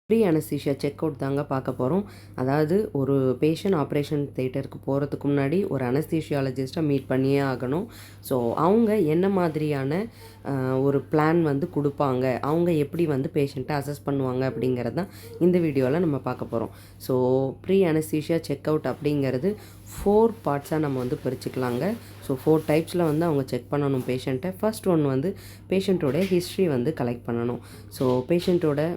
Pre anaesthesia check out தாங்க பார்க்க போகிறோம். அதாவது ஒரு பேஷண்ட் ஆப்ரேஷன் தியேட்டருக்கு போகிறதுக்கு முன்னாடி ஒரு அனஸ்தீஷியாலஜிஸ்ட்டை மீட் பண்ணியே ஆகணும். ஸோ அவங்க என்ன மாதிரியான ஒரு பிளான் வந்து கொடுப்பாங்க, அவங்க எப்படி வந்து பேஷண்ட்டை அசஸ் பண்ணுவாங்க அப்படிங்கிறது தான் இந்த வீடியோவில் நம்ம பார்க்க போகிறோம். So pre anaesthesia check out அப்படிங்கிறது 4 பார்ட்ஸாக நம்ம வந்து பிரிச்சுக்கலாங்க. ஸோ 4 டைப்ஸில் வந்து அவங்க செக் பண்ணணும் பேஷண்ட்டை. ஃபர்ஸ்ட் ஒன் வந்து பேஷண்ட்டோட ஹிஸ்ட்ரி வந்து கலெக்ட் பண்ணணும். ஸோ பேஷண்ட்டோட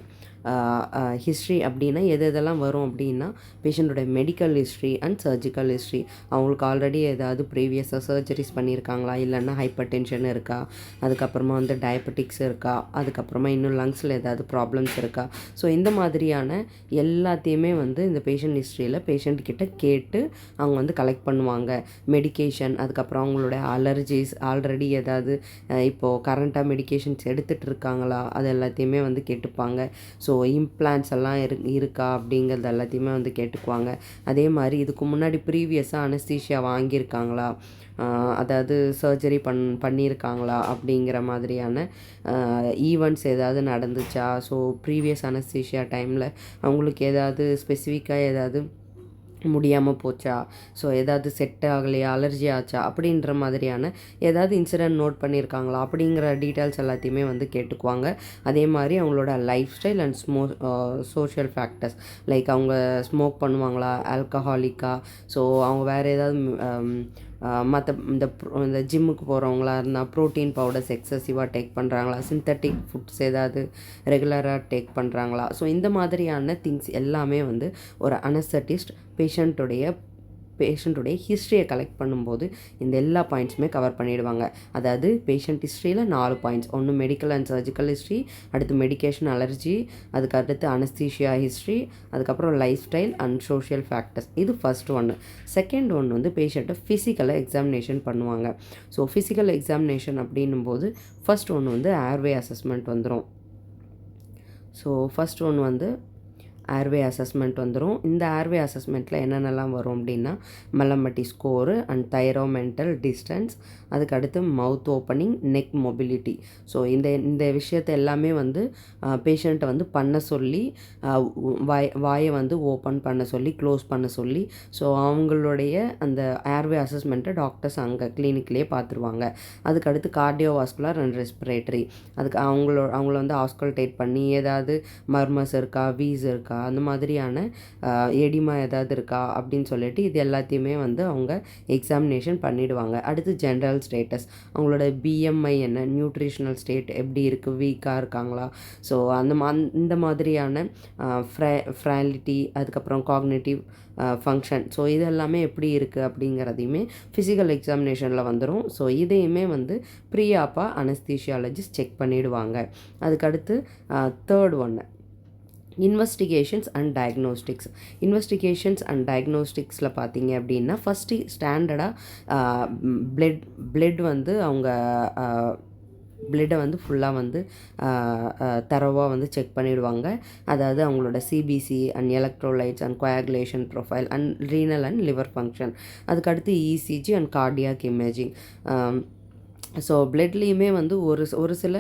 ஹிஸ்ட்ரி அப்படின்னா எதெல்லாம் வரும் அப்படின்னா பேஷண்ட்டோட medical history and surgical history. அவங்களுக்கு ஆல்ரெடி ஏதாவது ப்ரீவியஸாக சர்ஜரிஸ் பண்ணியிருக்காங்களா, இல்லைன்னா ஹைப்பர் டென்ஷன் இருக்கா, அதுக்கப்புறமா வந்து டயபெட்டிக்ஸ் இருக்கா, அதுக்கப்புறமா இன்னும் லங்ஸில் ஏதாவது ப்ராப்ளம்ஸ் இருக்கா. ஸோ இந்த மாதிரியான எல்லாத்தையுமே வந்து இந்த பேஷண்ட் ஹிஸ்ட்ரியில் பேஷண்ட்கிட்ட கேட்டு அவங்க வந்து கலெக்ட் பண்ணுவாங்க. மெடிக்கேஷன், அதுக்கப்புறம் அவங்களோட அலர்ஜிஸ், ஆல்ரெடி ஏதாவது இப்போது கரண்ட்டாக மெடிக்கேஷன்ஸ் எடுத்துகிட்டு இருக்காங்களா, அது எல்லாத்தையுமே வந்து கேட்டுப்பாங்க. ஸோ இம்ப்ளான்ஸ் எல்லாம் இருக்கா அப்படிங்கிறது எல்லாத்தையுமே வந்து கேட்டுக்குவாங்க. அதே மாதிரி இதுக்கு முன்னாடி ப்ரீவியஸாக அனஸ்தீஷியா வாங்கியிருக்காங்களா, அதாவது சர்ஜரி பண்ணியிருக்காங்களா அப்படிங்கிற மாதிரியான ஈவெண்ட்ஸ் ஏதாவது நடந்துச்சா. ஸோ ப்ரீவியஸ் அனஸ்தீஷியா டைமில் அவங்களுக்கு ஏதாவது ஸ்பெசிஃபிக்காக ஏதாவது முடியாமல் போச்சா, ஸோ ஏதாவது செட் ஆகலையா, அலர்ஜி ஆச்சா அப்படின்ற மாதிரியான ஏதாவது இன்சிடென்ட் நோட் பண்ணியிருக்காங்களா அப்படிங்கிற டீட்டெயில்ஸ் எல்லாத்தையுமே வந்து கேட்டுக்குவாங்க. அதே மாதிரி அவங்களோட life style and social factors, like அவங்க ஸ்மோக் பண்ணுவாங்களா, ஆல்கஹாலிக்கா, ஸோ அவங்க வேறு ஏதாவது மற்ற இந்த ஜிம்முக்கு போகிறவங்களா இருந்தால் ப்ரோட்டீன் பவுடர்ஸ் எக்ஸசிவாக டேக் பண்ணுறாங்களா, சிந்தட்டிக் ஃபுட்ஸ் ஏதாவது ரெகுலராக டேக் பண்ணுறாங்களா. ஸோ இந்த மாதிரியான திங்ஸ் எல்லாமே வந்து ஒரு அனஸ்தட்டிஸ்ட் பேஷண்ட்டுடைய ஹிஸ்ட்ரியை கலெக்ட் பண்ணும்போது இந்த எல்லா பாயிண்ட்ஸுமே கவர் பண்ணிவிடுவாங்க. அதாவது பேஷண்ட் ஹிஸ்ட்ரியில் 4 பாயிண்ட்ஸ், ஒன்று மெடிக்கல் அண்ட் சர்ஜிக்கல் ஹிஸ்ட்ரி, அடுத்து மெடிக்கேஷன் அலர்ஜி, அதுக்கு அடுத்து அனஸ்தீஷியா ஹிஸ்ட்ரி, அதுக்கப்புறம் life style and social factors. இது ஃபர்ஸ்ட் ஒன்று. செகண்ட் ஒன்று வந்து பேஷண்ட்டை ஃபிசிக்கலாக எக்ஸாமினேஷன் பண்ணுவாங்க. ஸோ ஃபிசிக்கல் எக்ஸாமினேஷன் அப்படின்னும் போது ஃபர்ஸ்ட் ஒன்று வந்து ஏர்வே அசஸ்மெண்ட் வந்துடும். ஸோ ஃபர்ஸ்ட் ஒன்று வந்து ஏர்வே அசஸ்மெண்ட் வந்துடும். இந்த ஏர்வே அசஸ்மெண்ட்டில் என்னென்னலாம் வரும் அப்படின்னா மலம்பட்டி ஸ்கோரு அண்ட் தைரோமெண்டல் டிஸ்டன்ஸ், அதுக்கடுத்து மவுத் ஓப்பனிங், நெக் மொபிலிட்டி. ஸோ இந்த விஷயத்தை எல்லாமே வந்து பேஷண்ட்டை வந்து பண்ண சொல்லி வாயை வந்து ஓப்பன் பண்ண சொல்லி க்ளோஸ் பண்ண சொல்லி, ஸோ அவங்களுடைய அந்த ஏர்வே அசஸ்மெண்ட்டை டாக்டர்ஸ் அங்கே கிளினிக்லேயே பார்த்துருவாங்க. அதுக்கடுத்து கார்டியோவாஸ்குலர் அண்ட் ரெஸ்பிரேட்டரி, அதுக்கு அவங்கள வந்து ஆஸ்கல்டேட் பண்ணி ஏதாவது மர்மஸ் இருக்கா, வீஸ் இருக்கா, அந்த மாதிரியான எடிமா ஏதாவது இருக்கா அப்படின்னு சொல்லிட்டு இது எல்லாத்தையுமே வந்து அவங்க எக்ஸாமினேஷன் பண்ணிவிடுவாங்க. அடுத்து ஜென்ரல் ஸ்டேட்டஸ், அவங்களோட பிஎம்ஐ என்ன, நியூட்ரிஷனல் ஸ்டேட் எப்படி இருக்குது, வீக்காக இருக்காங்களா, ஸோ இந்த மாதிரியான ஃப்ராலிட்டி, அதுக்கப்புறம் காக்னிட்டிவ் ஃபங்க்ஷன், ஸோ இது எல்லாமே எப்படி இருக்குது அப்படிங்கிறதையுமே ஃபிசிக்கல் எக்ஸாமினேஷனில் வந்துடும். ஸோ இதையுமே வந்து ப்ரீஆப்பாக அனஸ்தீஷியாலஜிஸ்ட் செக் பண்ணிவிடுவாங்க. அதுக்கடுத்து தேர்ட் ஒன்று இன்வெஸ்டிகேஷன்ஸ் அண்ட் டயக்னோஸ்டிக்ஸில் பார்த்தீங்க அப்படின்னா ஃபஸ்ட்டு ஸ்டாண்டர்டாக பிளட் வந்து அவங்க பிளட்டை வந்து ஃபுல்லாக வந்து தரவாக வந்து செக் பண்ணிவிடுவாங்க. அதாவது அவங்களோட CBC and electrolytes and coagulation profile and renal and liver function, அதுக்கடுத்து ECG and cardiac imaging. So பிளட்லேயுமே வந்து ஒரு சில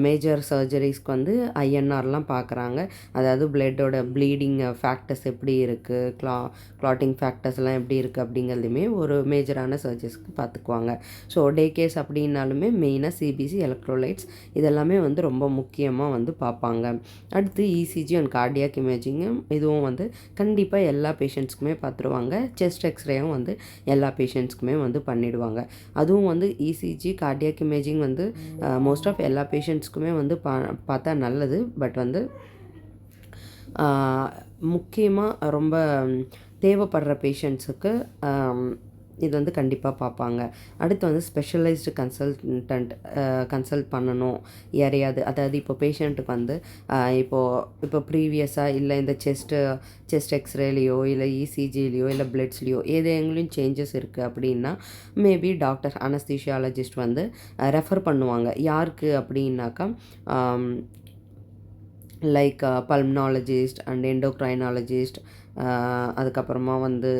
மேஜர் சர்ஜரிஸ்க்கு வந்து ஐஎன்ஆர்லாம் பார்க்குறாங்க. அதாவது பிளட்டோட ப்ளீடிங் ஃபேக்டர்ஸ் எப்படி இருக்குது, கிளாட்டிங் ஃபேக்டர்ஸ்லாம் எப்படி இருக்குது அப்படிங்கிறதுமே ஒரு மேஜரான சர்ஜரிஸ்க்கு பார்த்துக்குவாங்க. ஸோ டே கேஸ் அப்படின்னாலுமே மெயினாக சிபிசி, எலக்ட்ரோலைட்ஸ் இதெல்லாமே வந்து ரொம்ப முக்கியமாக வந்து பார்ப்பாங்க. அடுத்து இசிஜி அண்ட் கார்டியாக் இமேஜிங்கும் இதுவும் வந்து கண்டிப்பாக எல்லா பேஷண்ட்ஸ்க்குமே பார்த்துருவாங்க. செஸ்ட் எக்ஸ்ரேயும் வந்து எல்லா பேஷண்ட்ஸ்க்குமே வந்து பண்ணிவிடுவாங்க. அதுவும் வந்து இசிஜி, கார்டியாக் இமேஜிங் வந்து மோஸ்ட் ஆஃப் எல்லா பேஷண்ட்ஸ்க்குமே வந்து பார்த்தா நல்லது. பட் வந்து முக்கியமாக ரொம்ப தேவைப்படுற பேஷண்ட்ஸுக்கு இது வந்து கண்டிப்பாக பார்ப்பாங்க. அடுத்து வந்து ஸ்பெஷலைஸ்டு கன்சல்ட் பண்ணணும் யாரையாவது. அதாவது இப்போ பேஷண்ட்டுக்கு வந்து இப்போ ப்ரீவியஸாக இல்லை இந்த செஸ்ட் எக்ஸ்ரேலையோ இல்லை இசிஜிலேயோ இல்லை பிளட்ஸ்லேயோ எங்கேயும் சேஞ்சஸ் இருக்குது அப்படின்னா மேபி டாக்டர் அனஸ்தீஷியாலஜிஸ்ட் வந்து ரெஃபர் பண்ணுவாங்க. யாருக்கு அப்படின்னாக்கா லைக் பல்மனாலஜிஸ்ட் அண்ட் எண்டோக்ரைனாலஜிஸ்ட், அதுக்கப்புறமா வந்து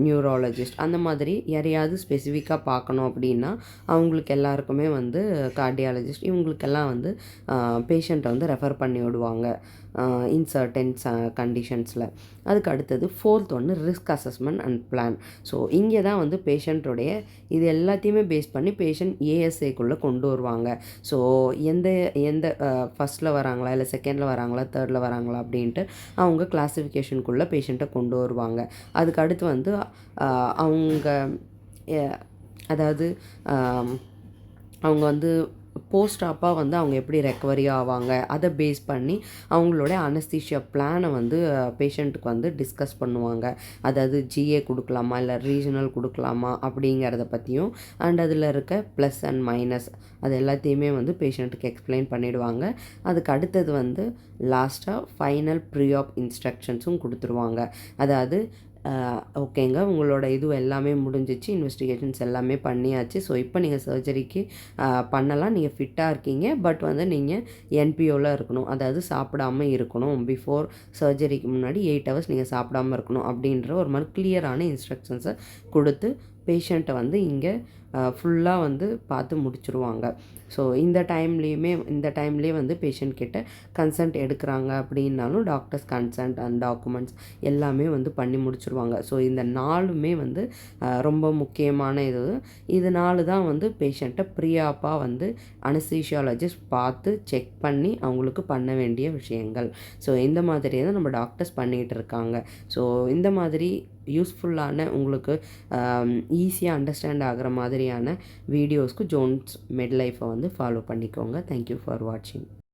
நியூராலஜிஸ்ட் அந்த மாதிரி யாரையாவது ஸ்பெசிஃபிக்காக பார்க்கணும் அப்படின்னா அவங்களுக்கு எல்லாருக்குமே வந்து கார்டியாலஜிஸ்ட் இவங்களுக்கெல்லாம் வந்து பேஷண்ட்டை வந்து ரெஃபர் பண்ணி விடுவாங்க இன் சர்டன் கண்டிஷன்ஸில். அதுக்கு அடுத்தது ஃபோர்த் ஒன்று risk assessment and plan. So இங்கே தான் வந்து பேஷண்ட்டோடைய இது எல்லாத்தையுமே பேஸ் பண்ணி பேஷண்ட் ஏஎஸ்ஏக்குள்ளே கொண்டு வருவாங்க. ஸோ எந்த எந்த ஃபஸ்ட்டில் வராங்களா இல்லை செகண்டில் வராங்களா தேர்டில் வராங்களா அப்படின்ட்டு அவங்க கிளாஸிஃபிகேஷனுக்குள்ளே பேஷண்ட்டை கொண்டு வருவாங்க. அதுக்கு அடுத்து வந்து அவங்க அதாவது அவங்க வந்து போஸ்ட் ஆப்பாக வந்து அவங்க எப்படி ரெக்கவரி ஆவாங்க அதை பேஸ் பண்ணி அவங்களோட அனஸ்தீஷியா பிளானை வந்து பேஷண்ட்டுக்கு வந்து டிஸ்கஸ் பண்ணுவாங்க. அதாவது ஜிஏ கொடுக்கலாமா இல்லை ரீஜனல் கொடுக்கலாமா அப்படிங்கிறத பற்றியும் அண்ட் அதில் இருக்க ப்ளஸ் அண்ட் மைனஸ் அது எல்லாத்தையுமே வந்து பேஷண்ட்டுக்கு எக்ஸ்பிளைன் பண்ணிவிடுவாங்க. அதுக்கு அடுத்தது வந்து லாஸ்ட்டாக ஃபைனல் ப்ரீ ஆப் இன்ஸ்ட்ரக்ஷன்ஸும் கொடுத்துருவாங்க. அதாவது ஓகேங்க உங்களோட இது எல்லாமே முடிஞ்சிச்சு, இன்வெஸ்டிகேஷன்ஸ் எல்லாமே பண்ணியாச்சு. ஸோ இப்போ நீங்கள் சர்ஜரிக்கு பண்ணலாம், நீங்கள் ஃபிட்டாக இருக்கீங்க. பட் வந்து நீங்கள் என்பிஓவில் இருக்கணும், அதாவது சாப்பிடாமல் இருக்கணும். பிஃபோர் சர்ஜரிக்கு முன்னாடி 8 ஹவர்ஸ் நீங்கள் சாப்பிடாமல் இருக்கணும் அப்படின்ற ஒரு மாதிரி கிளியரான இன்ஸ்ட்ரக்ஷன்ஸை கொடுத்து பேஷண்ட்டை வந்து இங்கே ஃபுல்லாக வந்து பார்த்து முடிச்சுருவாங்க. ஸோ இந்த டைம்லேயே வந்து பேஷண்ட் கிட்ட கன்சென்ட் எடுக்கிறாங்க அப்படின்னாலும் டாக்டர்ஸ் கன்சென்ட் அண்ட் டாக்குமெண்ட்ஸ் எல்லாமே வந்து பண்ணி முடிச்சுருவாங்க. ஸோ இந்த நாளுமே வந்து ரொம்ப முக்கியமான இதனால தான் வந்து பேஷண்ட்டை ப்ரீஆப்பாக வந்து அனஸ்தீஷியாலஜிஸ்ட் பார்த்து செக் பண்ணி அவங்களுக்கு பண்ண வேண்டிய விஷயங்கள். ஸோ இந்த மாதிரியே தான் நம்ம டாக்டர்ஸ் பண்ணிகிட்டு இருக்காங்க. ஸோ இந்த மாதிரி யூஸ்ஃபுல்லான உங்களுக்கு ஈஸியாக அண்டர்ஸ்டாண்ட் ஆகிற மாதிரியான வீடியோஸ்க்கு ஜோன்ஸ் மெட் லைஃப்பை வந்து ஃபாலோ பண்ணிக்கோங்க. தேங்க்யூ ஃபார் வாட்சிங்.